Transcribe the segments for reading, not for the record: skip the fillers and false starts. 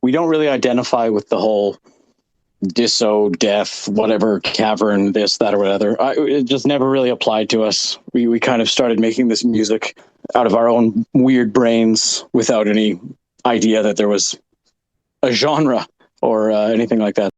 we don't really identify with the whole disso, death, whatever, cavern, this, that, or whatever. It just never really applied to us. We kind of started making this music out of our own weird brains without any idea that there was a genre or anything like that.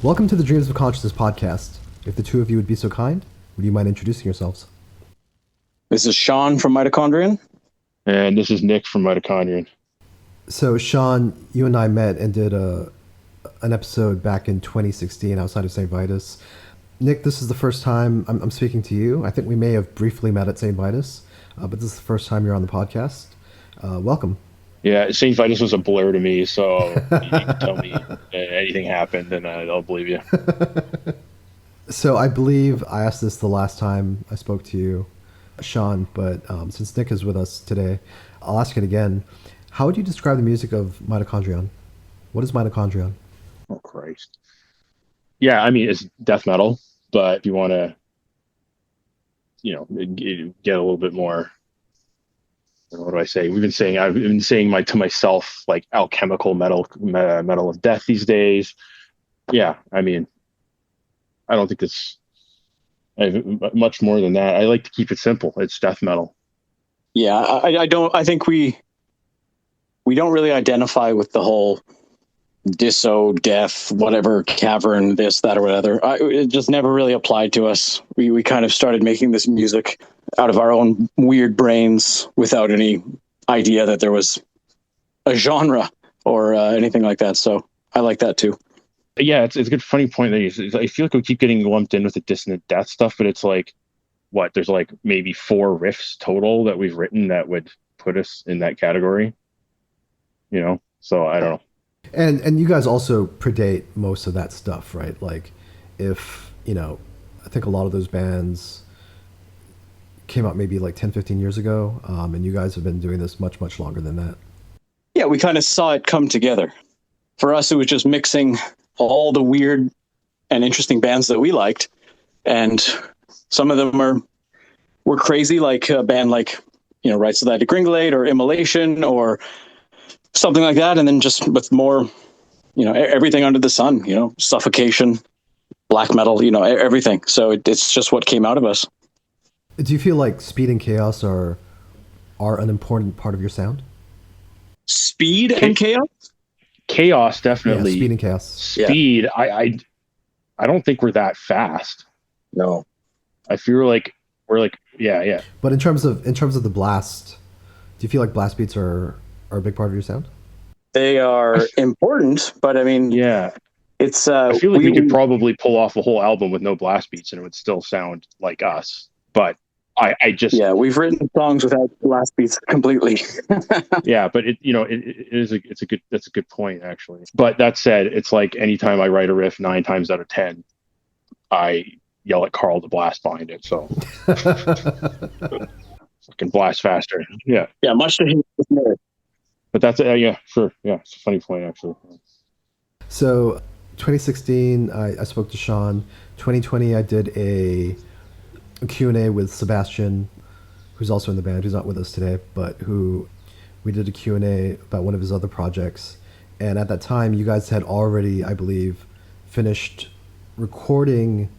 Welcome to the Dreams of Consciousness podcast. If the two of you would be so kind, would you mind introducing yourselves? This is Shawn from Mitochondrion. And this is Nick from Mitochondrion. So, Shawn, you and I met and did an episode back in 2016 outside of St. Vitus. Nick, this is the first time I'm speaking to you. I think we may have briefly met at St. Vitus, but this is the first time you're on the podcast. Welcome. Yeah, St. Vitus was a blur to me, so you can tell me anything happened and I'll believe you. So I believe I asked this the last time I spoke to you, Shawn, but since Nick is with us today, I'll ask it again. How would you describe the music of Mitochondrion? What is Mitochondrion? Oh, Christ. Yeah, I mean, it's death metal, but if you want to, get a little bit more, what do I say? I've been saying to myself, like alchemical metal of death these days. Yeah, I mean, I don't think it's much more than that. I like to keep it simple. It's death metal. Yeah, I think we don't really identify with the whole disso, death, whatever, cavern, this, that, or whatever. It just never really applied to us. We kind of started making this music out of our own weird brains without any idea that there was a genre or anything like that. So I like that too. Yeah, it's a good funny point that I feel like we keep getting lumped in with the dissonant death stuff, but it's like, what? There's like maybe 4 riffs total that we've written that would put us in that category. So I don't know. And you guys also predate most of that stuff, right? Like, if, I think a lot of those bands came out maybe like 10, 15 years ago, and you guys have been doing this much, much longer than that. Yeah, we kind of saw it come together. For us, it was just mixing all the weird and interesting bands that we liked, and some of them were crazy, like a band like, Rites of the Degringolate or Immolation or something like that, and then just with more, everything under the sun, Suffocation, black metal, everything. So it's just what came out of us. Do you feel like speed and chaos are an important part of your sound? Speed and chaos? Chaos, definitely. Yeah, speed and chaos. Speed, yeah. I don't think we're that fast. No. I feel like we're like, yeah. But in terms of the blast, do you feel like blast beats are a big part of your sound? They are important, but I mean, yeah, it's. I feel like we could probably pull off a whole album with no blast beats, and it would still sound like us. But I just we've written songs without blast beats completely. Yeah, but that's a good point actually. But that said, it's like anytime I write a riff, 9 times out of 10, I yell at Carl to blast behind it. So fucking blast faster. Yeah, much to his merit. But that's sure. Yeah, it's a funny point actually. So 2016, I spoke to Shawn. 2020, I did a Q&A with Sebastian, who's also in the band, who's not with us today, but we did a Q&A about one of his other projects. And at that time, you guys had already, I believe, finished recording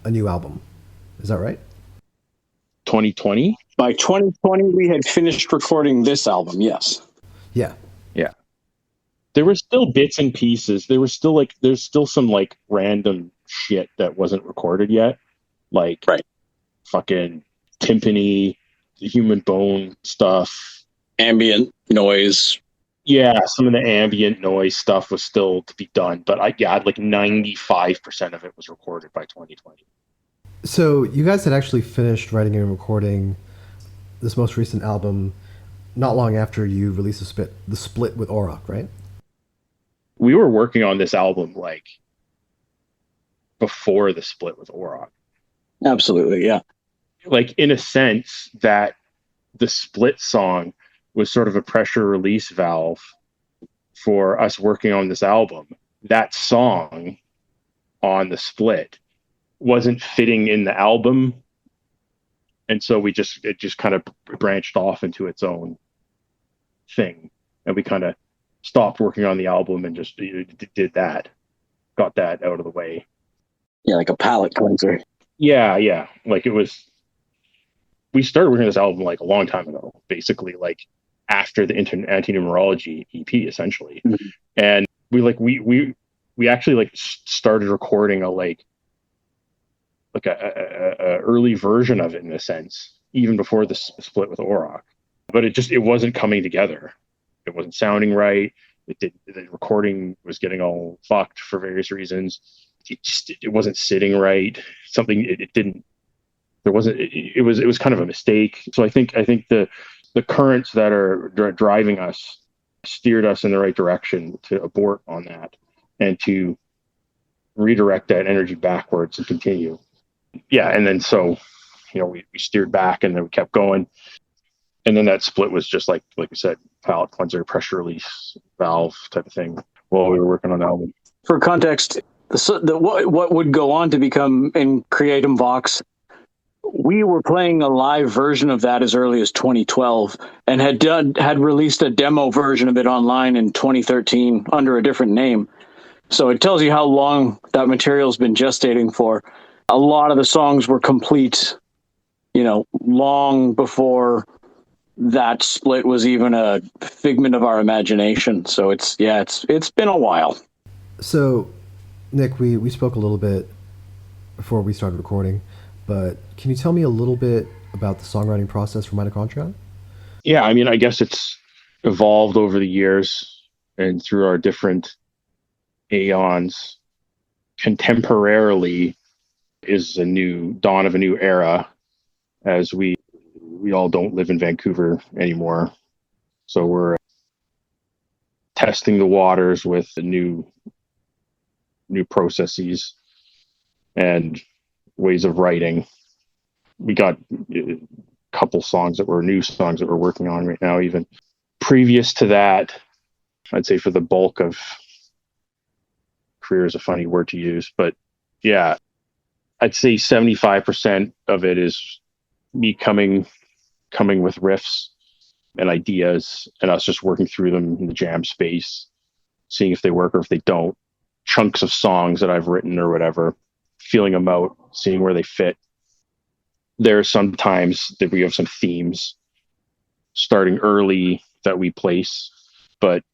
a new album. Is that right? 2020? By 2020, we had finished recording this album, yes. Yeah. There were still bits and pieces. There's still some like random shit that wasn't recorded yet. Like fucking timpani, the human bone stuff. Ambient noise. Yeah, some of the ambient noise stuff was still to be done. But like 95% of it was recorded by 2020. So you guys had actually finished writing and recording this most recent album not long after you released the split with Auroch, right? We were working on this album like before the split with Auroch. Absolutely, yeah. Like in a sense that the split song was sort of a pressure release valve for us working on this album. That song on the split wasn't fitting in the album, and so it just kind of branched off into its own thing, and we kind of stopped working on the album and just did that, got that out of the way. Yeah, like a palate cleanser. Yeah. Like we started working on this album like a long time ago, basically like after the Antinumerology EP, essentially. Mm-hmm. And we we actually like started recording a early version of it in a sense, even before the split with Auroch. But it wasn't coming together. It wasn't sounding right. The recording was getting all fucked for various reasons. It wasn't sitting right. Something it didn't. There wasn't. It was kind of a mistake. So I think the currents that are driving us steered us in the right direction to abort on that and to redirect that energy backwards and continue. Yeah, and then so we steered back and then we kept going, and then that split was just like we said, palate cleanser, pressure release valve type of thing while we were working on the album. For context, what would go on to become in Creatum Vox, we were playing a live version of that as early as 2012 and had released a demo version of it online in 2013 under a different name. So it tells you how long that material's been gestating for. A lot of the songs were complete, long before that split was even a figment of our imagination. So it's been a while. So, Nick, we spoke a little bit before we started recording, but can you tell me a little bit about the songwriting process for Mitochondrion? Yeah, I mean, I guess it's evolved over the years and through our different aeons. Contemporarily is a new dawn of a new era, as we all don't live in Vancouver anymore. So we're testing the waters with the new processes and ways of writing. We got a couple songs that were new songs that we're working on right now. Even previous to that, I'd say for the bulk of career is a funny word to use, but yeah, I'd say 75% of it is me coming with riffs and ideas and us just working through them in the jam space, seeing if they work or if they don't. Chunks of songs that I've written or whatever, feeling them out, seeing where they fit. There are some times that we have some themes starting early that we place, but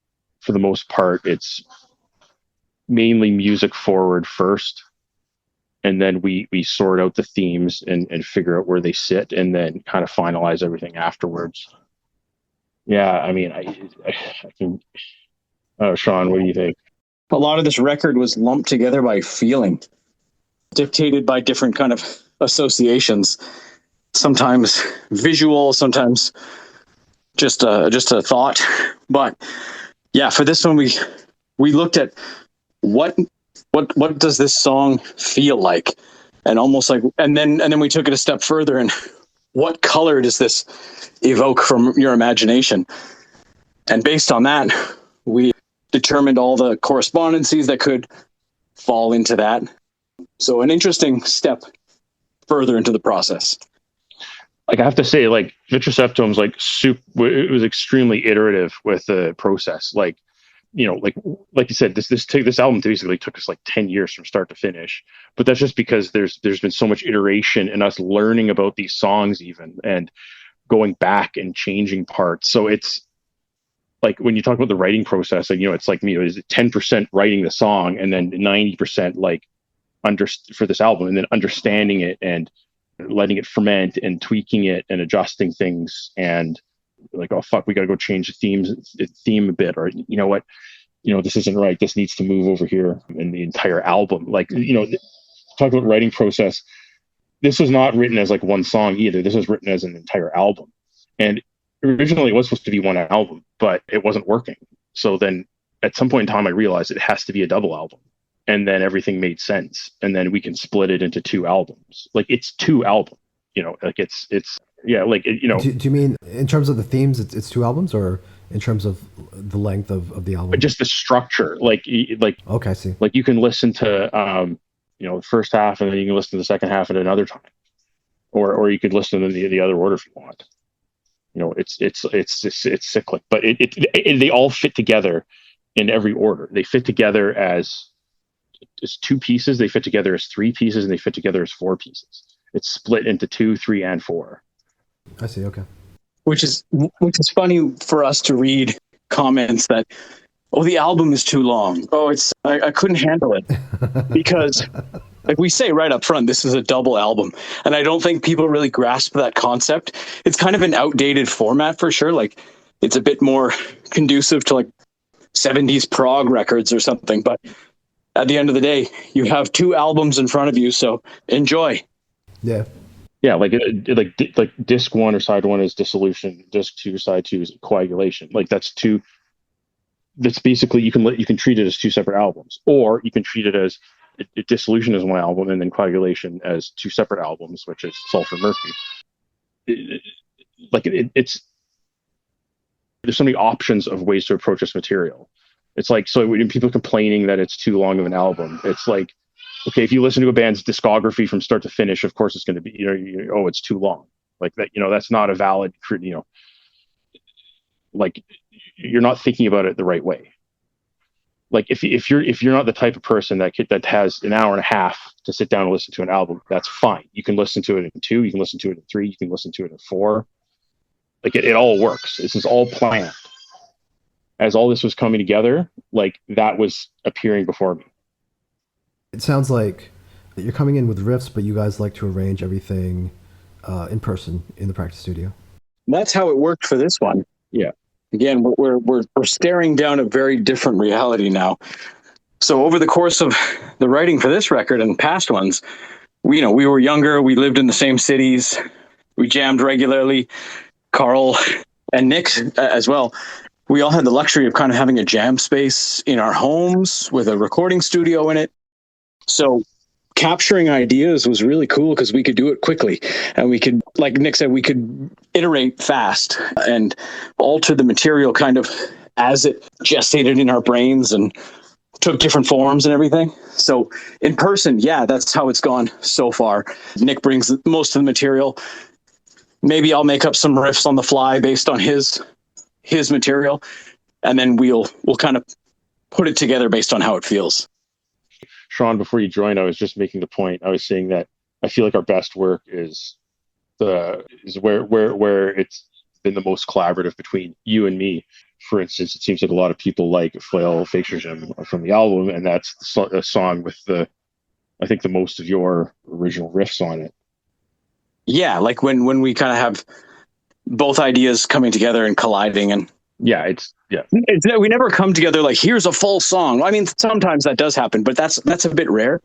for the most part, it's mainly music forward first. And then we sort out the themes and figure out where they sit and then kind of finalize everything afterwards. Yeah, I mean, I can... Oh, Shawn, what do you think? A lot of this record was lumped together by feeling, dictated by different kind of associations. Sometimes visual, sometimes just a thought. But yeah, for this one, we looked at what does this song feel like, and almost like, and then we took it a step further, and what color does this evoke from your imagination? And based on that, we determined all the correspondencies that could fall into that. So an interesting step further into the process. Like, I have to say, like, Vitriseptome's it was extremely iterative with the process. Like you said, this album basically took us like 10 years from start to finish, but that's just because there's been so much iteration and us learning about these songs even and going back and changing parts. So it's like, when you talk about the writing process, like, it's like me, is it 10% writing the song and then 90% like for this album, and then understanding it and letting it ferment and tweaking it and adjusting things, and like, oh fuck, we got to go change the theme a bit, or you know what, this isn't right, this needs to move over here in the entire album. Like, talk about writing process. This was not written as like one song either. This was written as an entire album, and originally it was supposed to be one album, but it wasn't working. So then at some point in time, I realized it has to be a double album, and then everything made sense, and then we can split it into two albums. Like, it's two albums, like it's yeah, like, Do you mean in terms of the themes, it's two albums, or in terms of the length of the album? Just the structure, like okay, I see. Like, you can listen to the first half, and then you can listen to the second half at another time, or you could listen to the other order if you want. It's cyclic, but they all fit together in every order. They fit together as two pieces, they fit together as three pieces, and they fit together as four pieces. It's split into 2, 3, and 4. I see. Okay. Which is funny for us to read comments that, oh, the album is too long. Oh, I couldn't handle it because, like we say right up front, this is a double album. And I don't think people really grasp that concept. It's kind of an outdated format for sure. Like, it's a bit more conducive to like 70s prog records or something. But at the end of the day, you have two albums in front of you, so enjoy. Yeah. Yeah, like disc one or side one is dissolution, disc two, side two is coagulation. Like that's basically you can treat it as two separate albums, or you can treat it as dissolution as one album and then coagulation as two separate albums, which is Sulfur Mercury. It's there's so many options of ways to approach this material. It's like, so when people complaining that it's too long of an album, it's like, okay, if you listen to a band's discography from start to finish, of course it's going to be, oh, it's too long. Like that, that's not a valid, like you're not thinking about it the right way. Like if you're not the type of person that has an hour and a half to sit down and listen to an album, that's fine. You can listen to it in 2, you can listen to it in 3, you can listen to it in 4. Like it all works. This is all planned. As all this was coming together, like that was appearing before me. It sounds like you're coming in with riffs, but you guys like to arrange everything in person in the practice studio. That's how it worked for this one. Yeah. Again, we're staring down a very different reality now. So over the course of the writing for this record and past ones, we were younger. We lived in the same cities. We jammed regularly. Carl and Nick as well. We all had the luxury of kind of having a jam space in our homes with a recording studio in it. So capturing ideas was really cool because we could do it quickly, and we could, like Nick said, we could iterate fast and alter the material kind of as it gestated in our brains and took different forms and everything. So in person, yeah, that's how it's gone so far. Nick brings most of the material. Maybe I'll make up some riffs on the fly based on his material, and then we'll kind of put it together based on how it feels. Shawn, before you joined, I was just making the point. I was saying that I feel like our best work is where it's been the most collaborative between you and me. For instance, it seems like a lot of people like Flail Fakesregime from the album, and that's a song with I think the most of your original riffs on it. Yeah, like when we kind of have both ideas coming together and colliding, and we never come together like, here's a full song. I mean, sometimes that does happen, but that's a bit rare.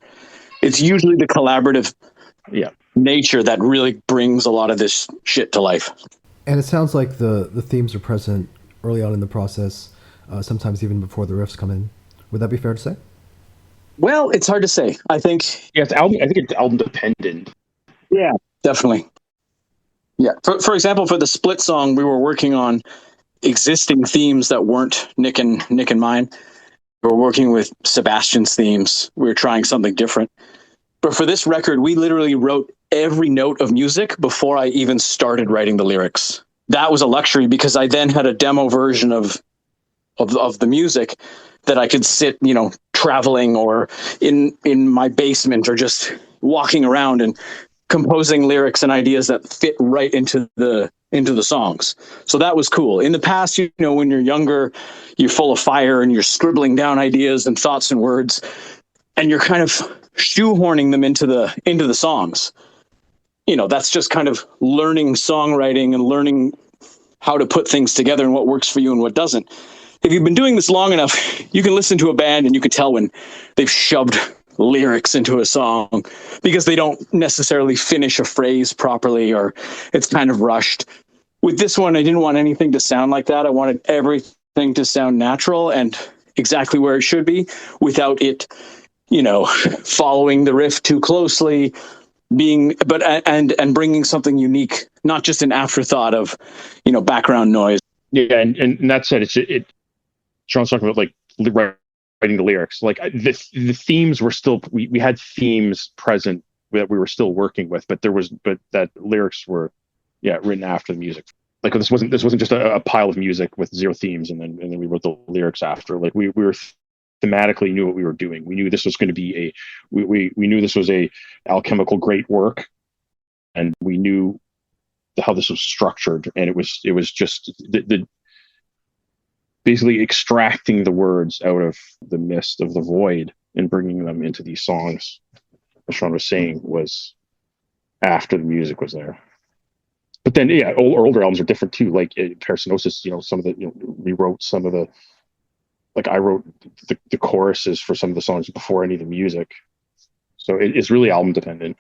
It's usually the collaborative nature that really brings a lot of this shit to life. And it sounds like the themes are present early on in the process, sometimes even before the riffs come in. Would that be fair to say? Well, it's hard to say. I think it's album dependent. Yeah, definitely. Yeah. For example, for the Split song, we were working on existing themes that weren't Nick and mine. We were working with Sebastian's themes. We were trying something different. But for this record, we literally wrote every note of music before I even started writing the lyrics. That was a luxury because I then had a demo version of the music that I could sit, traveling or in my basement or just walking around and composing lyrics and ideas that fit right into the songs. So that was cool. In the past, when you're younger, you're full of fire and you're scribbling down ideas and thoughts and words, and you're kind of shoehorning them into the songs. That's just kind of learning songwriting and learning how to put things together and what works for you and what doesn't. If you've been doing this long enough, you can listen to a band and you can tell when they've shoved lyrics into a song because they don't necessarily finish a phrase properly or it's kind of rushed. With this one, I didn't want anything to sound like that. I wanted everything to sound natural and exactly where it should be without it, following the riff too closely, and bringing something unique, not just an afterthought of, background noise. Yeah, and that said, Shawn's talking about like writing the lyrics. Like the themes were still, we had themes present that we were still working with, but that lyrics were written after the music. Like this wasn't just a pile of music with 0 themes and then we wrote the lyrics after. Like we were thematically knew what we were doing. We knew this was going to be we knew this was a alchemical great work, and we knew how this was structured, and it was just basically extracting the words out of the mist of the void and bringing them into these songs, as Shawn was saying, was after the music was there. But then, yeah, older albums are different too. Like Parasinosis, some of the, we wrote some of the, like I wrote the choruses for some of the songs before any of the music. So it's really album dependent.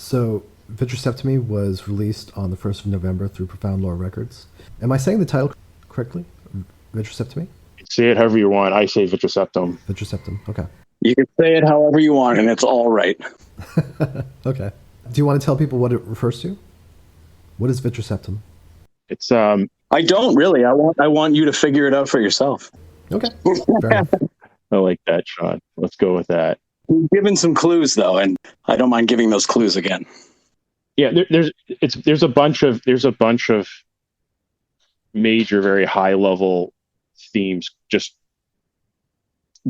So Vitriseptome was released on the 1st of November through Profound Lore Records. Am I saying the title correctly? Vitriseptome? Say it however you want. I say Vitriseptome. Vitriseptome, okay. You can say it however you want, and it's all right. Okay. Do you want to tell people what it refers to? What is Vitriseptome? It's I don't really. I want you to figure it out for yourself. Okay. Fair enough. I like that, Shawn. Let's go with that. We've given some clues though, and I don't mind giving those clues again. Yeah, there's a bunch of major, very high level themes just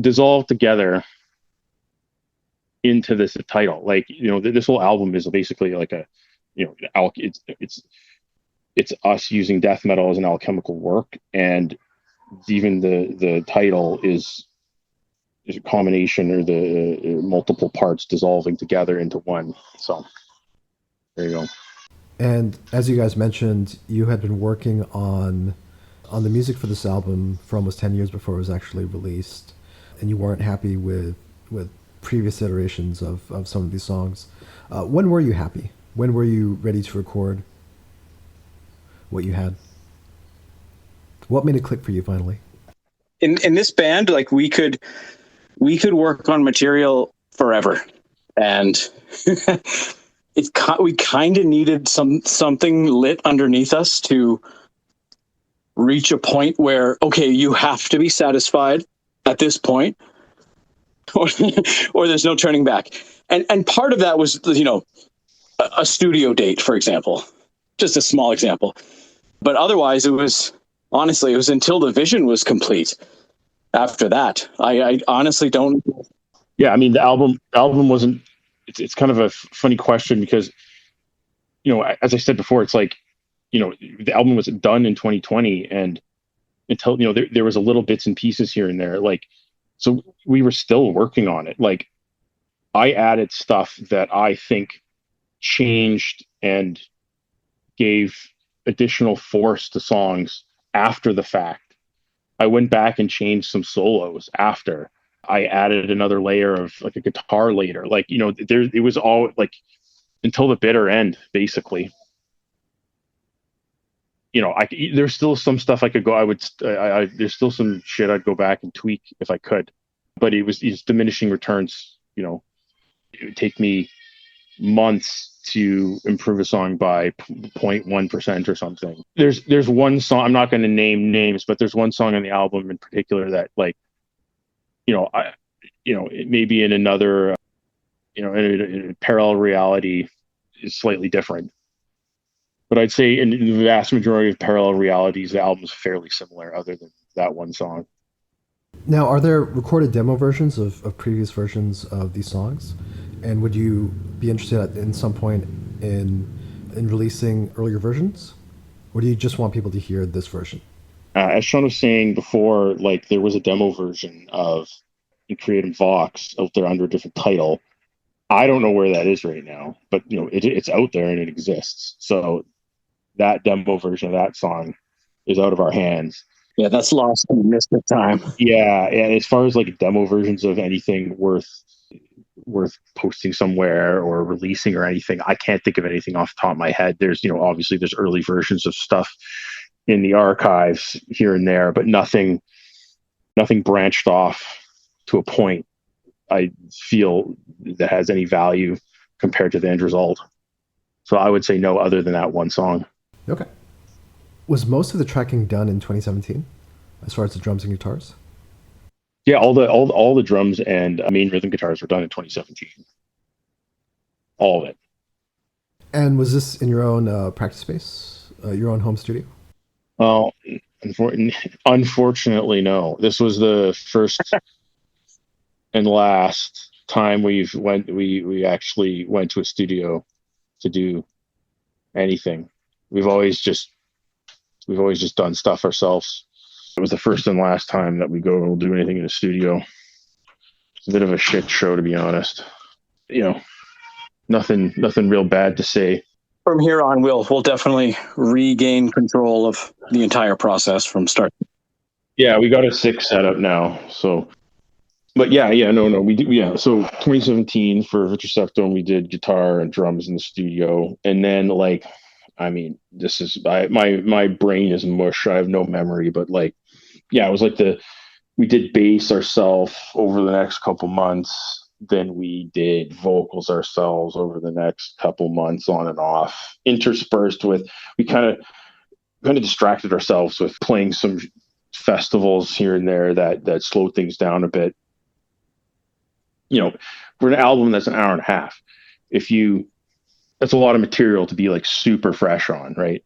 dissolved together into this title. Like, this whole album is basically like a, it's us using death metal as an alchemical work, and even the title is a combination, or the multiple parts dissolving together into one. So there you go. And as you guys mentioned, you had been working on the music for this album for almost 10 years before it was actually released, and you weren't happy with previous iterations of some of these songs. When were you happy? When were you ready to record what you had? What made it click for you finally? In this band, like we could work on material forever, and we kind of needed something lit underneath us to reach a point where, okay, you have to be satisfied at this point, or there's no turning back. And part of that was, a studio date, for example, just a small example. But otherwise, it was until the vision was complete. After that, I honestly don't. Yeah, I mean, the album wasn't. It's kind of a funny question because, as I said before, it's like, the album was done in 2020, and until there was a little bits and pieces here and there, like, so we were still working on it. Like, I added stuff that I think changed and gave additional force to songs after the fact. I went back and changed some solos after. I added another layer of like a guitar later. Like, it was all like until the bitter end, basically. There's still some stuff I could go. There's still some shit I'd go back and tweak if I could, but it's diminishing returns. It would take me months to improve a song by 0.1% or something. There's one song, I'm not going to name names, but there's one song on the album in particular that, like, it may be in another, in a parallel reality is slightly different. But I'd say in the vast majority of parallel realities, the album's fairly similar, other than that one song. Now, are there recorded demo versions of previous versions of these songs? And would you be interested in some point in releasing earlier versions? Or do you just want people to hear this version? As Shawn was saying before, like, there was a demo version of In Creative Vox out there under a different title. I don't know where that is right now, but it's out there and it exists. So that demo version of that song is out of our hands. Yeah, that's lost in the mist of time. Yeah, and as far as like demo versions of anything worth posting somewhere or releasing or anything, I can't think of anything off the top of my head. There's, obviously there's early versions of stuff in the archives here and there, but nothing branched off to a point I feel that has any value compared to the end result. So I would say no, other than that one song. Okay. Was most of the tracking done in 2017 as far as the drums and guitars? Yeah, all the drums and main rhythm guitars were done in 2017. All of it. And was this in your own practice space, your own home studio? Well, unfortunately, no. This was the first and last time we actually went to a studio to do anything. We've always just done stuff ourselves. It was the first and last time that we go do anything in a studio. It's a bit of a shit show, to be honest. Nothing real bad to say. From here on, we'll definitely regain control of the entire process from start. Yeah, we got a 6 setup now, so But no, we did. Yeah, so 2017 for Vitriseptome, we did guitar and drums in the studio, and then like, I mean, this is my brain is mush. I have no memory, but like, yeah, it was like we did bass ourselves over the next couple months. Then we did vocals ourselves over the next couple months, on and off, interspersed with we kind of distracted ourselves with playing some festivals here and there that slowed things down a bit. For an album that's an hour and a half, that's a lot of material to be like super fresh on, right?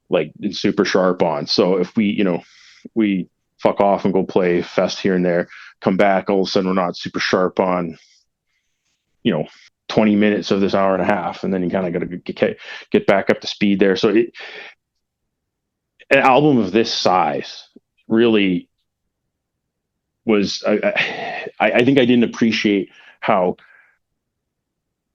Like and super sharp on. So if we fuck off and go play fest here and there, come back, all of a sudden we're not super sharp on, 20 minutes of this hour and a half, and then you kind of got to get back up to speed there. So an album of this size really was, I think I didn't appreciate how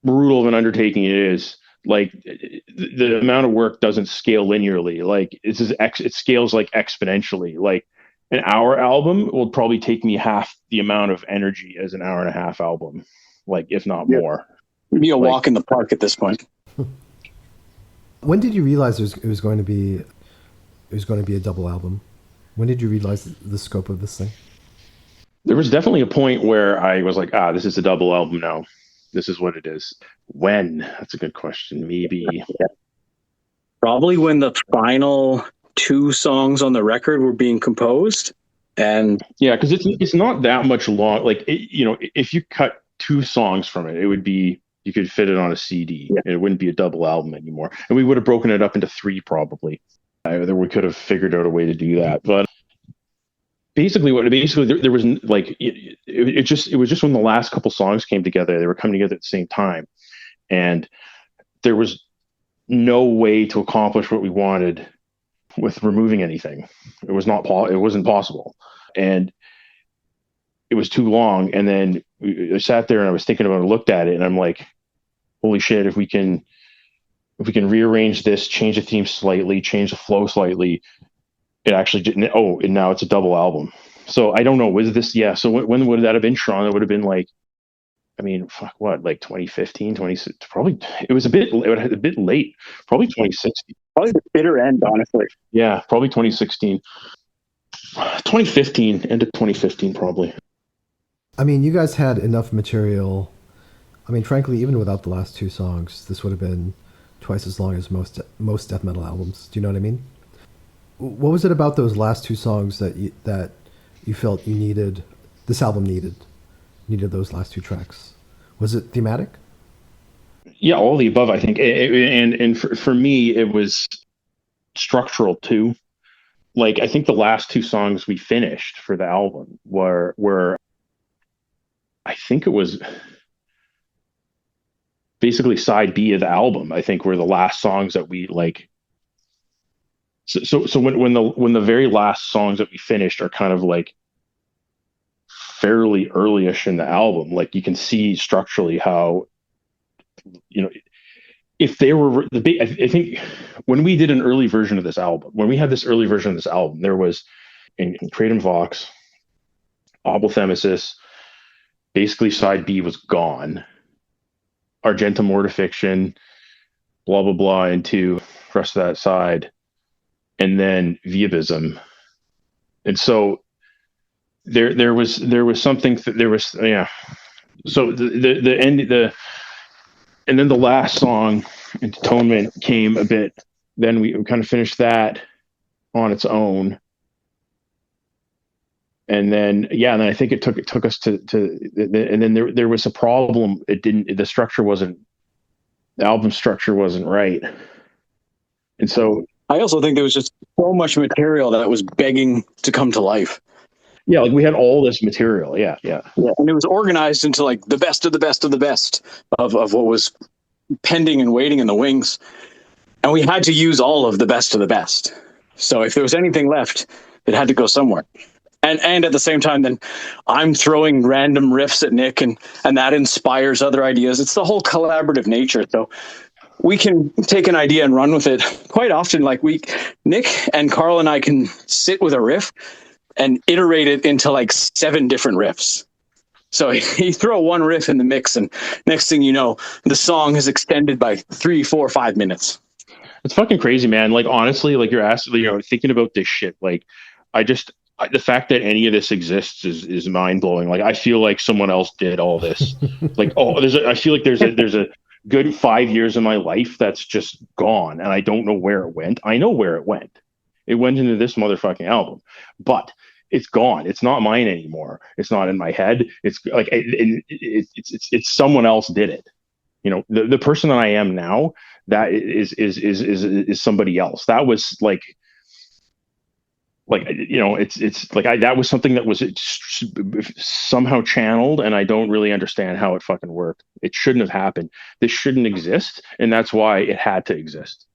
brutal of an undertaking it is. Like the amount of work doesn't scale linearly. Like it scales like exponentially. Like an hour album will probably take me half the amount of energy as an hour and a half album, like if not more. It'd be a walk in the park at this point. When did you realize it was going to be a double album? When did you realize the scope of this thing? There was definitely a point where I was like, this is a double album now. This is what it is. When? That's a good question. Maybe. Probably when the final 2 songs on the record were being composed. And yeah, because it's not that much long. Like, if you cut 2 songs from it, it would be, you could fit it on a CD. Yeah. And it wouldn't be a double album anymore. And we would have broken it up into 3 probably. We could have figured out a way to do that. But basically there was like it was just when the last couple songs came together, they were coming together at the same time, and there was no way to accomplish what we wanted with removing anything. It wasn't possible, and it was too long. And then I sat there and I was thinking about it, looked at it, and I'm like, holy shit, if we can rearrange this, change the theme slightly, change the flow slightly, it actually didn't. And now it's a double album. So I don't know. Was this? Yeah. So when would that have been, Shawn? It would have been like, I mean, like 2015, 2016. Probably it was a bit late. Probably 2016. Probably the bitter end, honestly. Yeah, probably 2016. 2015, end of 2015, probably. I mean, you guys had enough material. I mean, frankly, even without the last 2 songs, this would have been twice as long as most death metal albums. Do you know what I mean? What was it about those last 2 songs that you felt this album needed those last 2 tracks? Was it thematic? Yeah, all the above, I think. And for me, it was structural too. Like, I think the last 2 songs we finished for the album were I think it was basically side B of the album. I think were the last songs that we like. So when the very last songs that we finished are kind of like fairly early-ish in the album, like you can see structurally how, if they were I think when we did an early version of this album, when we had this early version of this album, there was in Kratom Vox, Oblithemesis, basically side B was gone. Argentum Mortifiction, blah blah blah, into the rest of that side. And then Viabism. And so there was something so the end, and then the last song, Atonement, came a bit, then we kind of finished that on its own. And then and then I think it took us to and then there was a problem. The album structure wasn't right. And so I also think there was just so much material that was begging to come to life. Yeah, like we had all this material. Yeah. And it was organized into like the best of the best of the best of what was pending and waiting in the wings. And we had to use all of the best of the best. So if there was anything left, it had to go somewhere. And at the same time, then I'm throwing random riffs at Nick, and that inspires other ideas. It's the whole collaborative nature. So we can take an idea and run with it quite often. Like Nick and Carl and I can sit with a riff and iterate it into like 7 different riffs. So you throw one riff in the mix, and next thing you know, the song is extended by 3, 4, 5 minutes. It's fucking crazy, man. Like, honestly, like, you're asking, you know, thinking about this shit. Like, the fact that any of this exists is mind blowing. Like, I feel like someone else did all this. Like, I feel like there's a good 5 years of my life that's just gone, and I don't know where it went. I know where it went. It went into this motherfucking album, but it's gone. It's not mine anymore. It's not in my head. It's like it's someone else did it. You know, the person that I am now, that is somebody else. That was like you know, it's like that was something that was somehow channeled, and I don't really understand how it fucking worked. It shouldn't have happened. This shouldn't exist, and that's why it had to exist.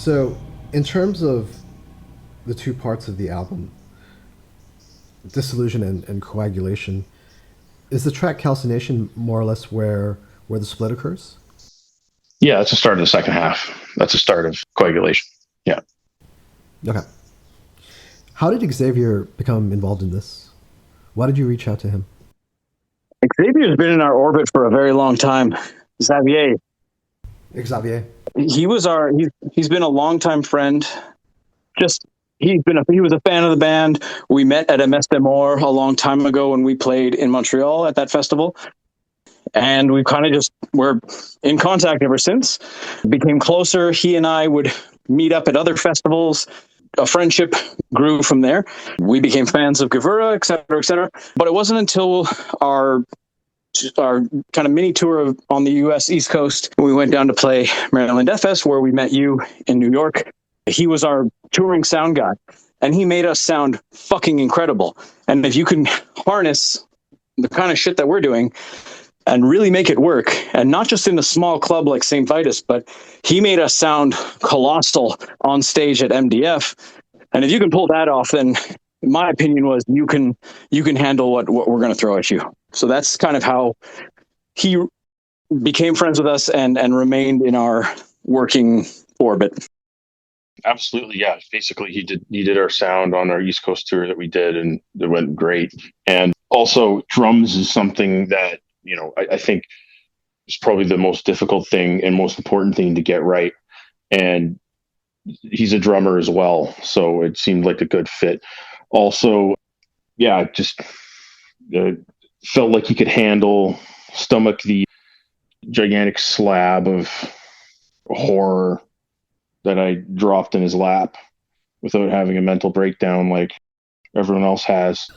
So, in terms of the two parts of the album, Disillusion and Coagulation, is the track Calcination more or less where the split occurs? Yeah, that's the start of the second half. That's the start of Coagulation. Yeah. Okay. How did Xavier become involved in this? Why did you reach out to him? Xavier's been in our orbit for a very long time. Xavier. Xavier. He's been a longtime friend. He was a fan of the band. We met at MS Demore a long time ago when we played in Montreal at that festival. And we kind of we're in contact ever since. Became closer. He and I would meet up at other festivals. A friendship grew from there. We became fans of Gavura, et cetera, et cetera. But it wasn't until our kind of mini tour on the U.S. East Coast, we went down to play Maryland Death Fest, where we met you in New York. He was our touring sound guy, and he made us sound fucking incredible. And if you can harness the kind of shit that we're doing and really make it work, and not just in a small club like St. Vitus, but he made us sound colossal on stage at MDF. And if you can pull that off, then my opinion was you can handle what we're going to throw at you. So that's kind of how he became friends with us and remained in our working orbit. Absolutely, yeah. Basically, he did our sound on our East Coast tour that we did, and it went great. And also, drums is something that, you know, I think is probably the most difficult thing and most important thing to get right. And he's a drummer as well, so it seemed like a good fit. Also, yeah, just felt like he could stomach the gigantic slab of horror that I dropped in his lap without having a mental breakdown like everyone else has.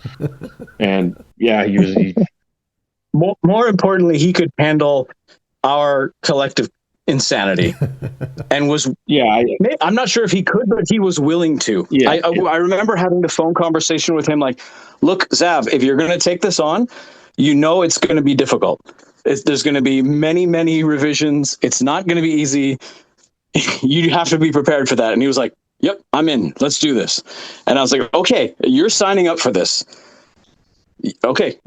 And yeah, he more importantly, he could handle our collective insanity and I'm not sure if he could, but he was willing to. I remember having the phone conversation with him like, look, Zav, if you're going to take this on, you know it's going to be difficult. There's going to be many, many revisions. It's not going to be easy. You have to be prepared for that. And he was like, yep, I'm in. Let's do this. And I was like, okay, you're signing up for this. Okay.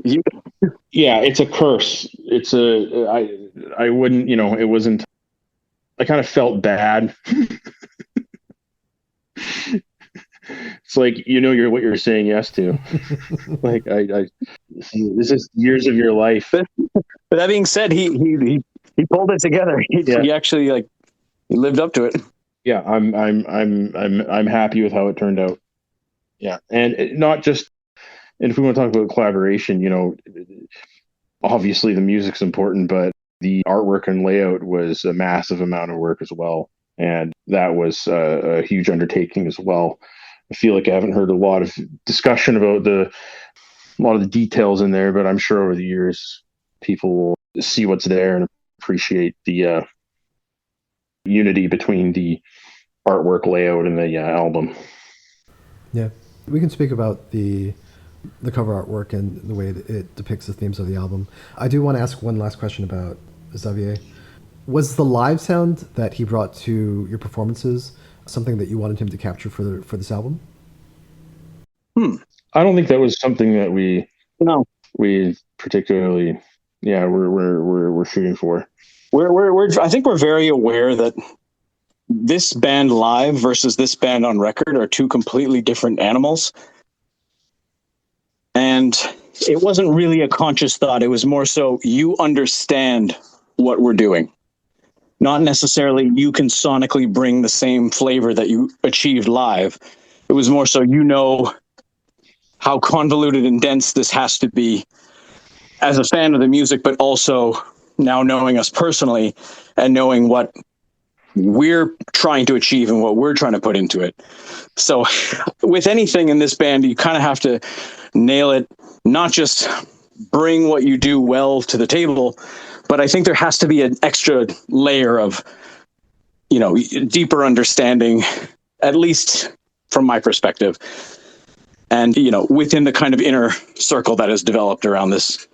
Yeah, it's a curse. I wouldn't, it wasn't, I kind of felt bad. It's like, what you're saying yes to. Like, this is years of your life. But that being said, he pulled it together. He actually he lived up to it. Yeah, I'm happy with how it turned out. Yeah, and not just. And if we want to talk about collaboration, obviously the music's important, but the artwork and layout was a massive amount of work as well, and that was a huge undertaking as well. I feel like I haven't heard a lot of discussion about a lot of the details in there, but I'm sure over the years people will see what's there and appreciate the unity between the artwork, layout, and the album. Yeah, we can speak about the cover artwork and the way that it depicts the themes of the album. I do want to ask one last question about Xavier. Was the live sound that he brought to your performances something that you wanted him to capture for this album? I don't think that was something that we particularly we're shooting for. I think we're very aware that this band live versus this band on record are two completely different animals. And it wasn't really a conscious thought. It was more so you understand what we're doing. Not necessarily you can sonically bring the same flavor that you achieved live. It was more so how convoluted and dense this has to be as a fan of the music, but also now knowing us personally and knowing what we're trying to achieve and what we're trying to put into it. So with anything in this band, you kind of have to nail it, not just bring what you do well to the table, but I think there has to be an extra layer of, deeper understanding, at least from my perspective. And, within the kind of inner circle that has developed around this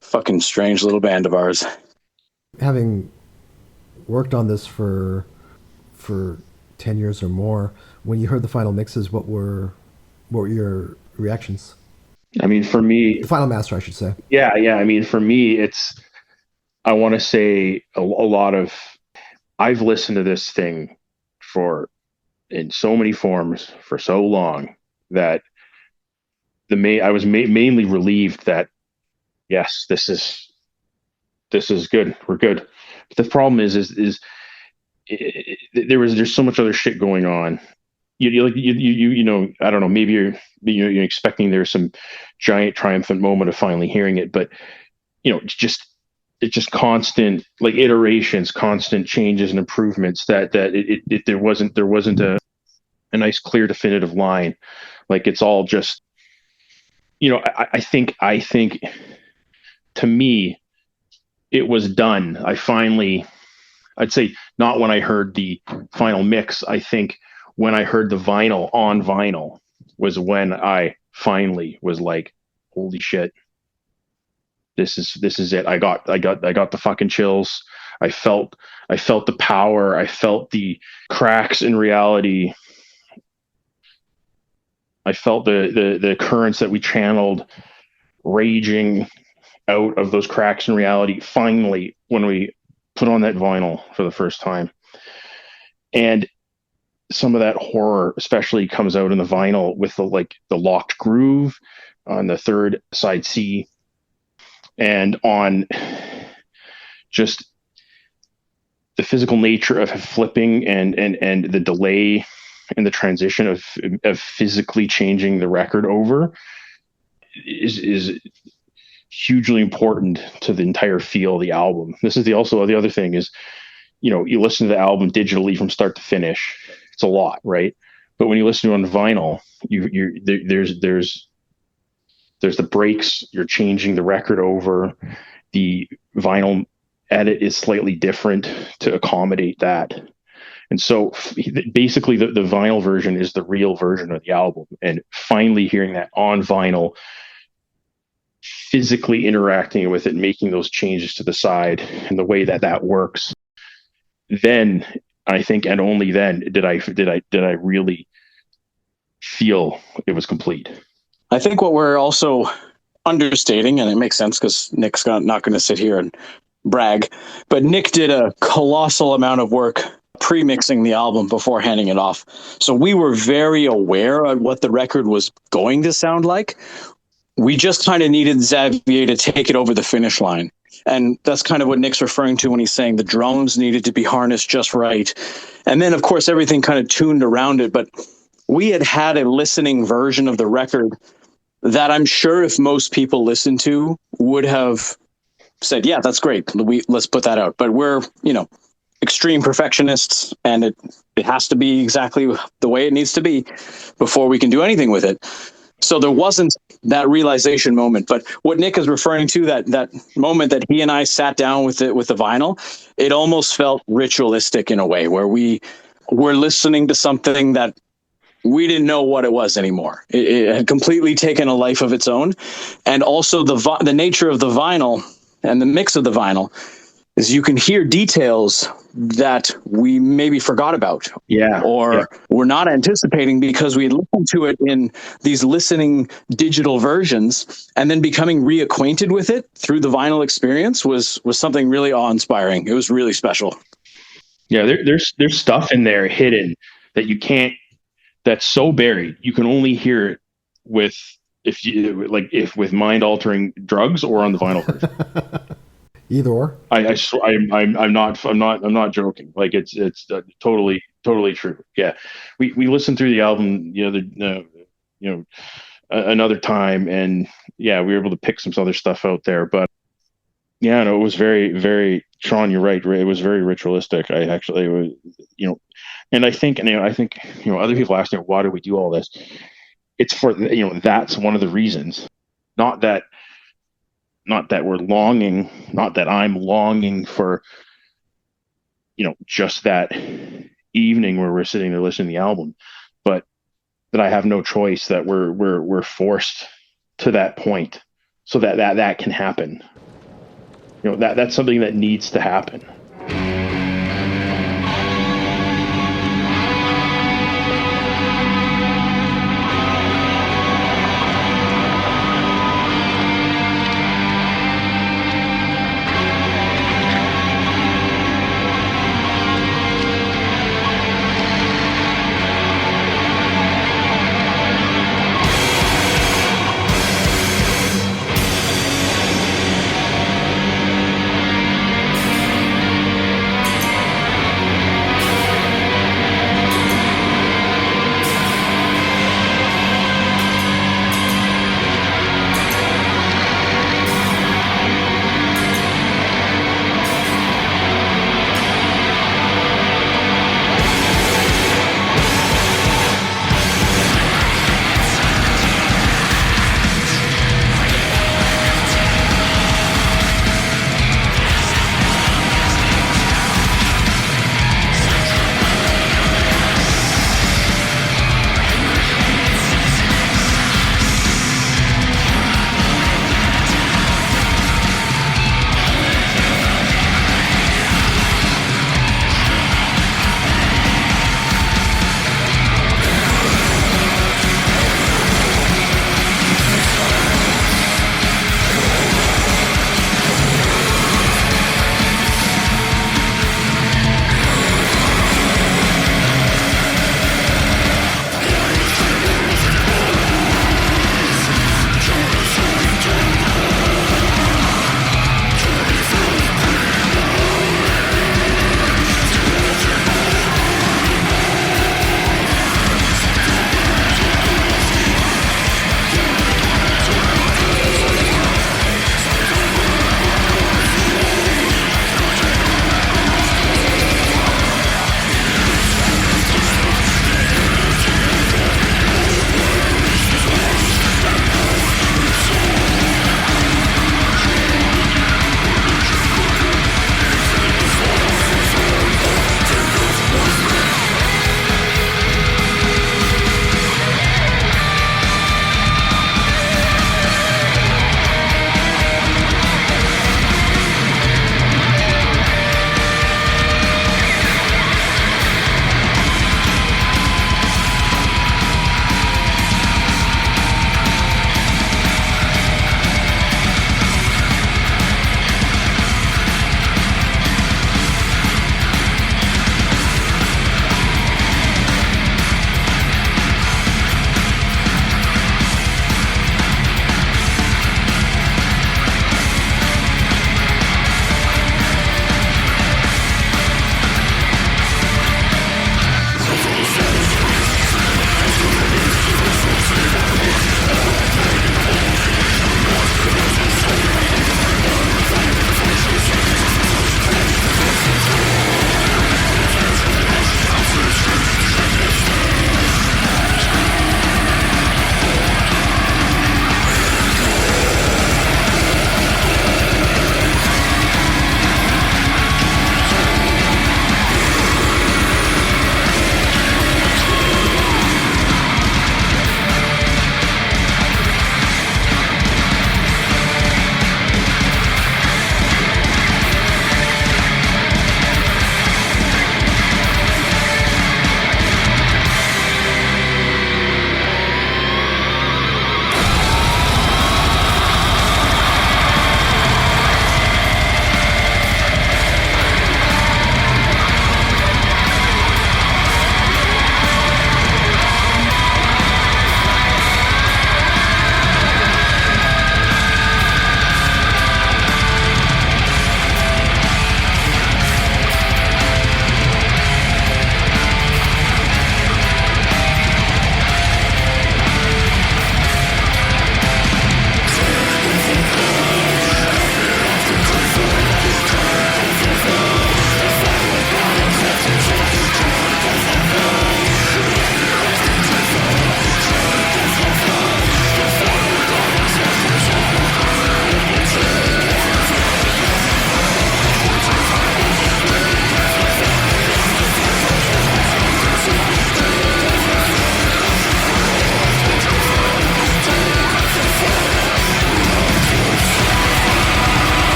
fucking strange little band of ours. Having worked on this for 10 years or more. When you heard the final mixes, what were your reactions? I mean, for me, the final master, I should say. Yeah. I mean, for me, I want to say a lot of, I've listened to this thing in so many forms for so long that I was mainly relieved that, yes, this is good. We're good. But the problem is there's so much other shit going on. You know, I don't know, maybe you're expecting there's some giant triumphant moment of finally hearing it, but you know, it's just constant, like, iterations, constant changes and improvements that there wasn't a nice, clear, definitive line. Like, it's all just, you know, I think to me, it was done. I'd say not when I heard the final mix. I think when I heard the vinyl on vinyl was when I finally was like, holy shit, this is it. I got the fucking chills. I felt the power. I felt the cracks in reality. I felt the currents that we channeled raging out of those cracks in reality finally when we put on that vinyl for the first time. And some of that horror especially comes out in the vinyl with the locked groove on the third side C, and on just the physical nature of flipping and the delay and the transition of physically changing the record over is hugely important to the entire feel of the album. This is also the other thing is, you know, you listen to the album digitally from start to finish, it's a lot, right? But when you listen to it on vinyl, there's the breaks, you're changing the record over, the vinyl edit is slightly different to accommodate that. And so basically the vinyl version is the real version of the album. And finally hearing that on vinyl, physically interacting with it, making those changes to the side and the way that works, then I think, and only then did I really feel it was complete. I think what we're also understating, and it makes sense because Nick's not going to sit here and brag, but Nick did a colossal amount of work pre-mixing the album before handing it off. So we were very aware of what the record was going to sound like. We just kind of needed Xavier to take it over the finish line. And that's kind of what Nick's referring to when he's saying the drums needed to be harnessed just right. And then, of course, everything kind of tuned around it. But we had a listening version of the record that I'm sure if most people listened to would have said, yeah, that's great. Let's put that out. But we're, you know, extreme perfectionists, and it has to be exactly the way it needs to be before we can do anything with it. So there wasn't that realization moment. But what Nick is referring to, that moment that he and I sat down with the vinyl, it almost felt ritualistic in a way, where we were listening to something that we didn't know what it was anymore. It had completely taken a life of its own. And also the nature of the vinyl and the mix of the vinyl is you can hear details that we maybe forgot about. Yeah. Or we're not anticipating because we had listened to it in these listening digital versions, and then becoming reacquainted with it through the vinyl experience was something really awe-inspiring. It was really special. Yeah, there's stuff in there hidden that you can't, that's so buried. You can only hear it if with mind-altering drugs or on the vinyl version. Either or. I swear, I'm not joking. Like it's totally true. Yeah, we listened through the album another time, and yeah, we were able to pick some other stuff out there. But yeah, no, it was very, very, Shawn, you're right. It was very ritualistic. I actually was, and I think other people ask me, why do we do all this? It's for, that's one of the reasons. Not that we're longing, not that I'm longing for, just that evening where we're sitting there listening to the album, but that I have no choice, that we're forced to that point so that can happen. That's something that needs to happen.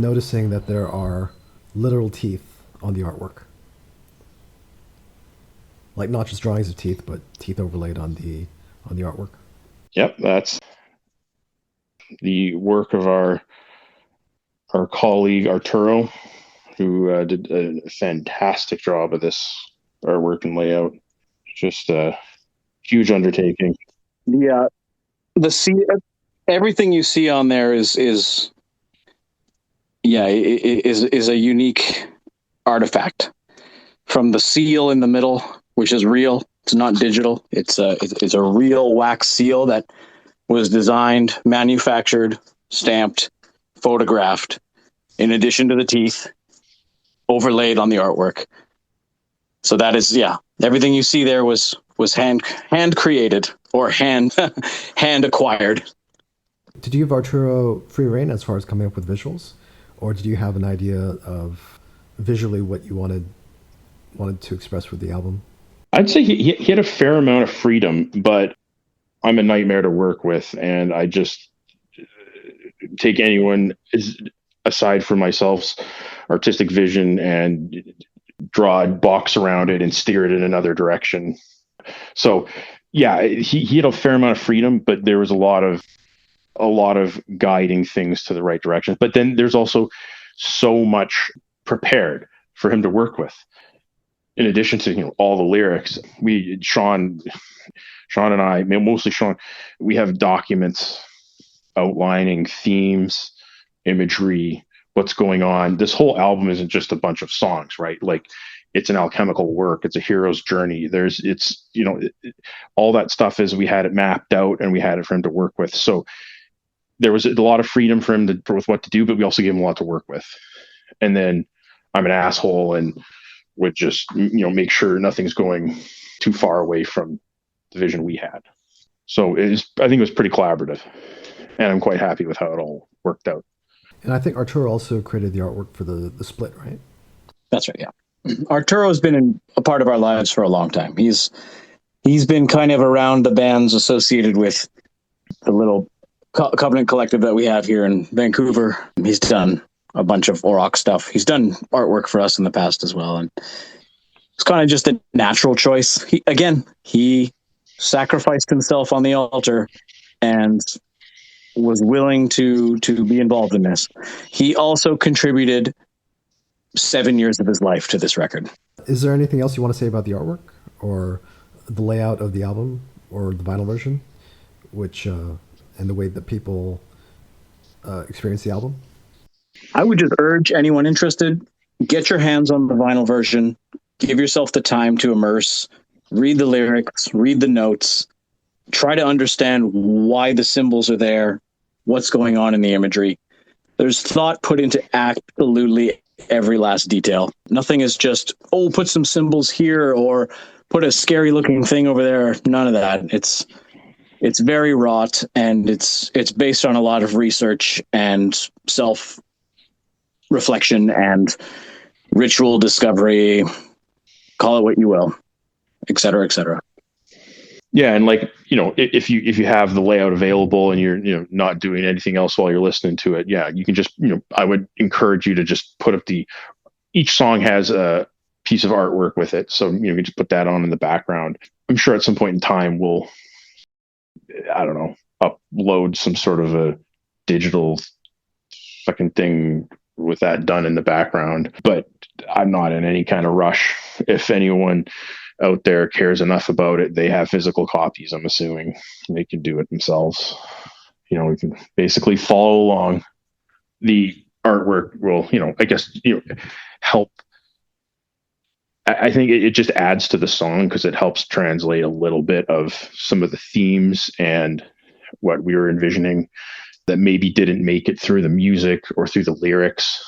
noticing that there are literal teeth on the artwork. Like not just drawings of teeth, but teeth overlaid on the artwork. Yep, that's the work of our colleague Arturo, who did a fantastic job of this artwork and layout. Just a huge undertaking. Yeah, everything you see on there is a unique artifact. From the seal in the middle, which is real, it's not digital. It's a real wax seal that was designed, manufactured, stamped, photographed, in addition to the teeth, overlaid on the artwork. So that is, everything you see there was hand created or hand acquired. Did you give Arturo free rein as far as coming up with visuals, or did you have an idea of visually what you wanted to express with the album? I'd say he had a fair amount of freedom, but I'm a nightmare to work with, and I just take anyone aside from myself's artistic vision and draw a box around it and steer it in another direction. So yeah, he had a fair amount of freedom, but there was a lot of guiding things to the right direction. But then there's also so much prepared for him to work with. In addition to all the lyrics, Shawn and I, mostly Shawn, we have documents outlining themes, imagery, what's going on. This whole album isn't just a bunch of songs, right? Like, it's an alchemical work. It's a hero's journey. All that stuff is, we had it mapped out and we had it for him to work with. So there was a lot of freedom for him with what to do, but we also gave him a lot to work with. And then I'm an asshole and would just, make sure nothing's going too far away from the vision we had. So I think it was pretty collaborative, and I'm quite happy with how it all worked out. And I think Arturo also created the artwork for the split, right? That's right. Yeah. Arturo's been a part of our lives for a long time. He's been kind of around the bands associated with the little Covenant collective that we have here in Vancouver. He's done a bunch of Auroch stuff. He's done artwork for us in the past as well. And it's kind of just a natural choice. He sacrificed himself on the altar and was willing to be involved in this. He also contributed 7 years of his life to this record. Is there anything else you want to say about the artwork or the layout of the album or the vinyl version, which and the way that people experience the album? I would just urge anyone interested, get your hands on the vinyl version, give yourself the time to immerse, read the lyrics, read the notes, try to understand why the symbols are there, what's going on in the imagery. There's thought put into absolutely every last detail. Nothing is just, put some symbols here or put a scary looking thing over there. None of that. It's very wrought, and it's based on a lot of research and self-reflection and ritual discovery, call it what you will, et cetera, et cetera. Yeah, and if you have the layout available and you're not doing anything else while you're listening to it, you can just I would encourage you to just put up each song has a piece of artwork with it, so you can just put that on in the background. I'm sure at some point in time we'll, I don't know, upload some sort of a digital fucking thing with that done in the background, but I'm not in any kind of rush. If anyone out there cares enough about it, they have physical copies. I'm assuming they can do it themselves. We can basically follow along. The artwork will, help. I think it just adds to the song because it helps translate a little bit of some of the themes and what we were envisioning that maybe didn't make it through the music or through the lyrics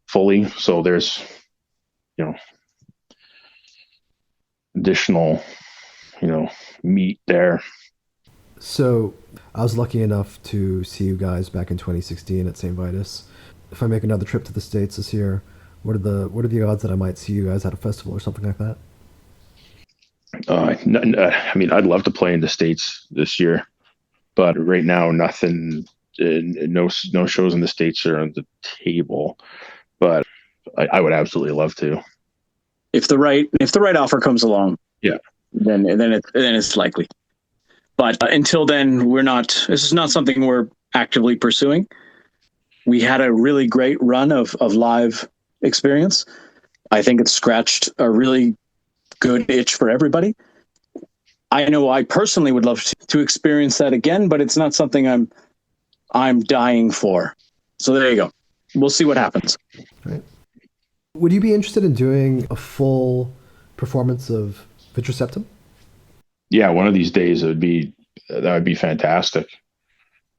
fully. So there's, additional, meat there. So I was lucky enough to see you guys back in 2016 at St. Vitus. If I make another trip to the States this year, what are the odds that I might see you guys at a festival or something like that? I'd love to play in the States this year, but right now nothing no shows in the States are on the table, but I would absolutely love to. If the right offer comes along, yeah, then it's likely. But until then, this is not something we're actively pursuing. We had a really great run of live experience. I think it's scratched a really good itch for everybody. I know I personally would love to experience that again, but it's not something I'm dying for. So there you go. We'll see what happens. Right. Would you be interested in doing a full performance of Vitriseptome? Yeah, one of these days that would be fantastic.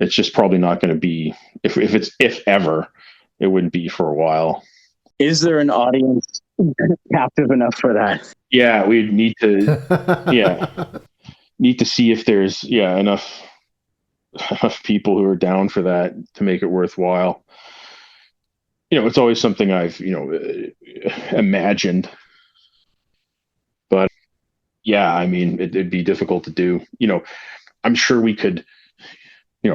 It's just probably not going to be, if ever, it wouldn't be for a while. Is there an audience captive enough for that? Yeah, we need to need to see if there's enough people who are down for that to make it worthwhile. It's always something I've imagined, but yeah, I mean, it'd be difficult to do. I'm sure we could,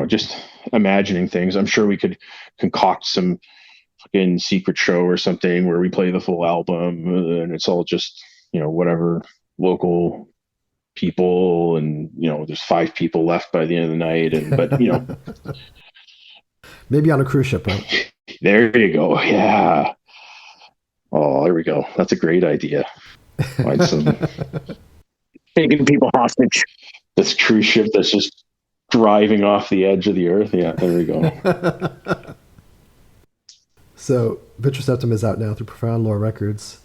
just imagining things, I'm sure we could concoct some fucking secret show or something where we play the full album and it's all just, whatever local people, and, there's 5 people left by the end of the night. But maybe on a cruise ship, right? There you go. Yeah. Oh, there we go. That's a great idea. Find some taking people hostage. This cruise ship that's just driving off the edge of the earth. Yeah, there we go. So Vitriseptome is out now through Profound Lore Records.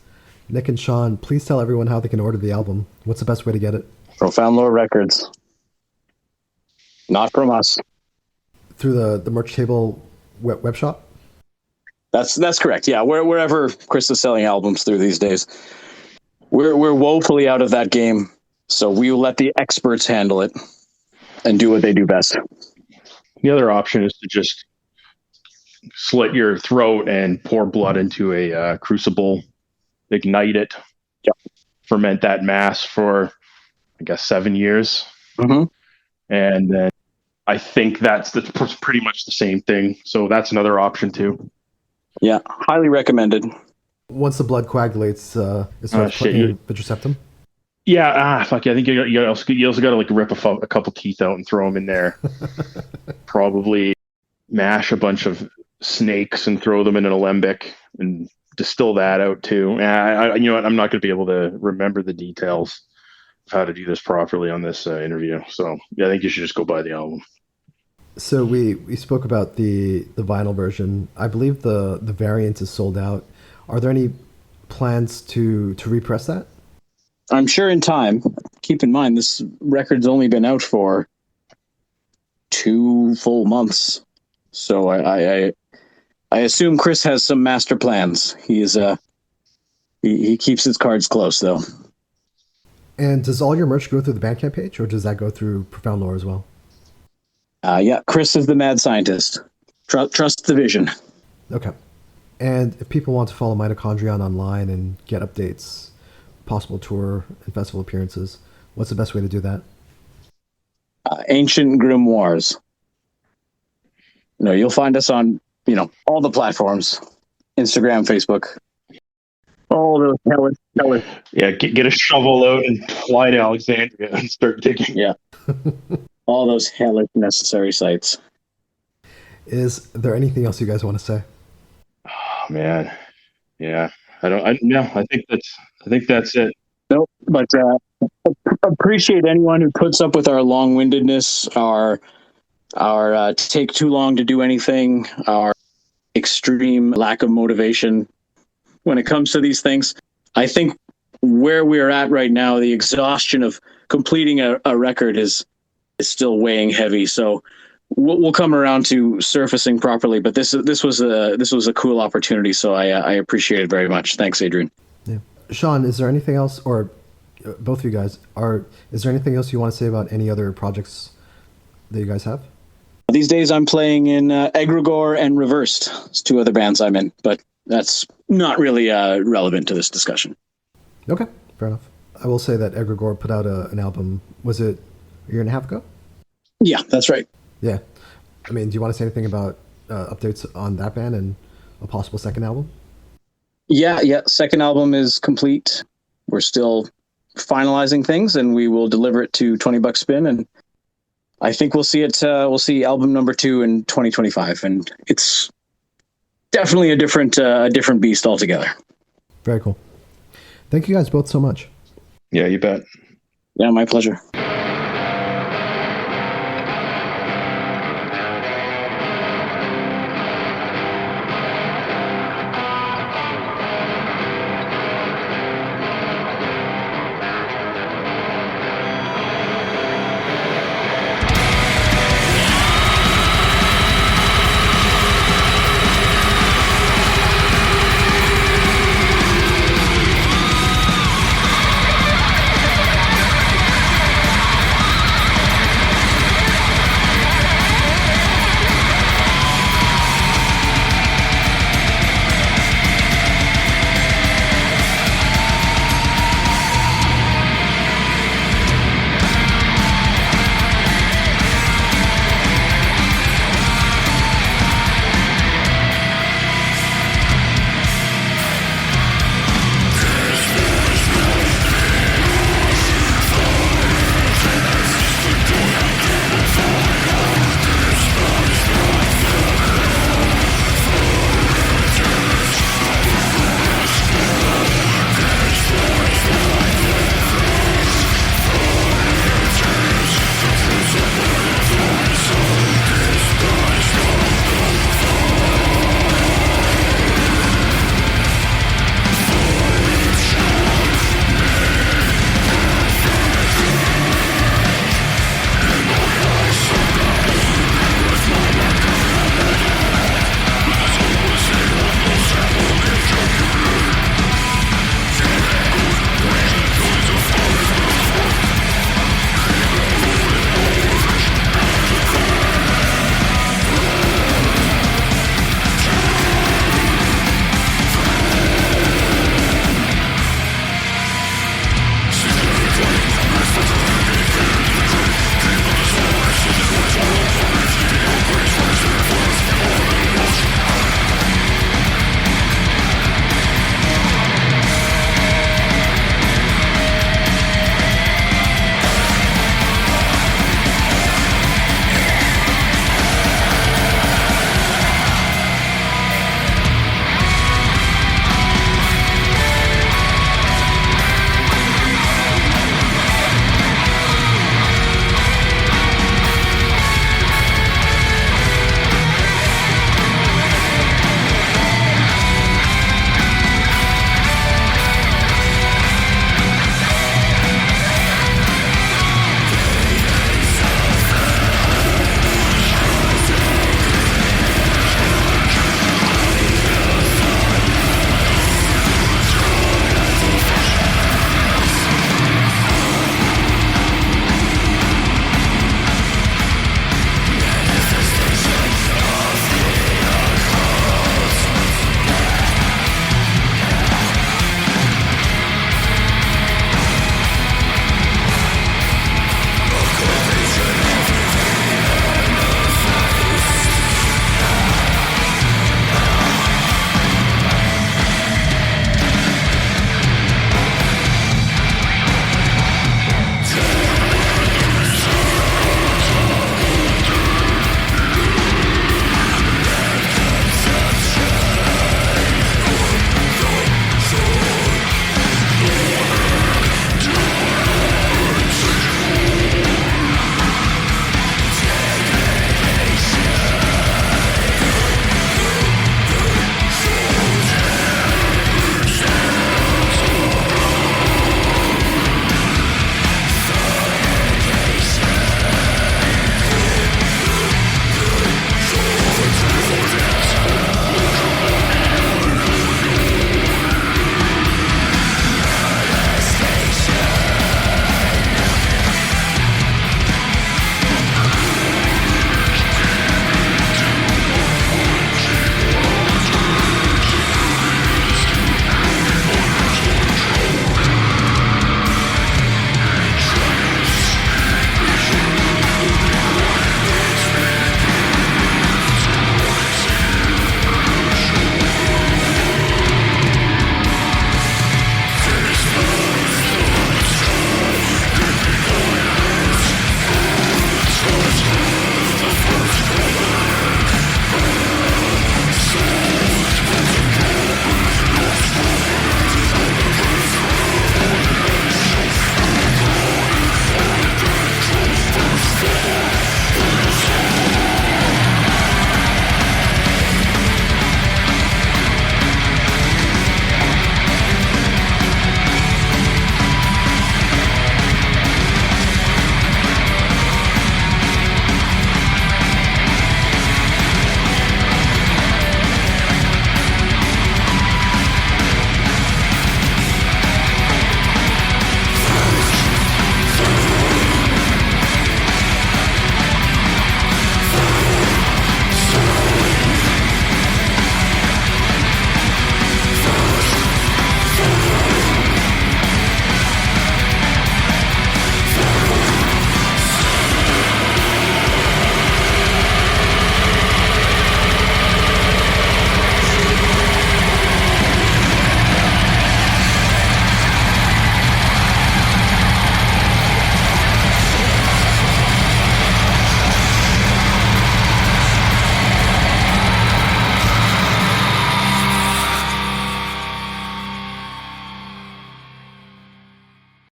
Nick and Shawn, please tell everyone how they can order the album. What's the best way to get it? Profound Lore Records. Not from us. Through the merch table web shop? That's correct. Yeah, wherever Chris is selling albums through these days. We're woefully out of that game, so we will let the experts handle it and do what they do best. The other option is to just slit your throat and pour blood into a crucible, ignite it, ferment that mass for, I guess, 7 years. Mm-hmm. And then I think that's pretty much the same thing. So that's another option too. Yeah, highly recommended. Once the blood coagulates, it starts putting Vitriseptome? Yeah, fuck yeah. I think you also got to like rip a couple teeth out and throw them in there. Probably mash a bunch of snakes and throw them in an alembic and distill that out too. You know what? I'm not going to be able to remember the details of how to do this properly on this interview. So yeah, I think you should just go buy the album. So we spoke about the vinyl version. I believe the variant is sold out. Are there any plans to repress that? I'm sure in time. Keep in mind, this record's only been out for 2 full months. So I assume Chris has some master plans. He keeps his cards close, though. And does all your merch go through the Bandcamp page, or does that go through Profound Lore as well? Yeah, Chris is the mad scientist. Trust the vision. Okay. And if people want to follow Mitochondrion online and get updates, possible tour and festival appearances, what's the best way to do that? Ancient Grimoires. You'll find us on, all the platforms. Instagram, Facebook. All those hellish. Yeah, get a shovel out and fly to Alexandria and start digging. Yeah. All those hellish necessary sites. Is there anything else you guys want to say? Oh man, yeah. I think that's it. Nope. But appreciate anyone who puts up with our long-windedness, our take too long to do anything, our extreme lack of motivation when it comes to these things. I think where we're at right now, the exhaustion of completing a record is still weighing heavy. So we'll come around to surfacing properly. But this was a cool opportunity. So I appreciate it very much. Thanks, Adrian. Yeah. Shawn, is there anything else, or both of you guys, is there anything else you want to say about any other projects that you guys have? These days I'm playing in Egregore and Reversed. It's 2 other bands I'm in, but that's not really relevant to this discussion. Okay, fair enough. I will say that Egregore put out an album, was it a year and a half ago? Yeah, that's right. Yeah. I mean, do you want to say anything about updates on that band and a possible second album? Yeah. Second album is complete. We're still finalizing things, and we will deliver it to 20 Buck Spin, and I think we'll see it. We'll see album number 2 in 2025, and it's definitely a different beast altogether. Very cool. Thank you guys both so much. Yeah, you bet. Yeah, my pleasure.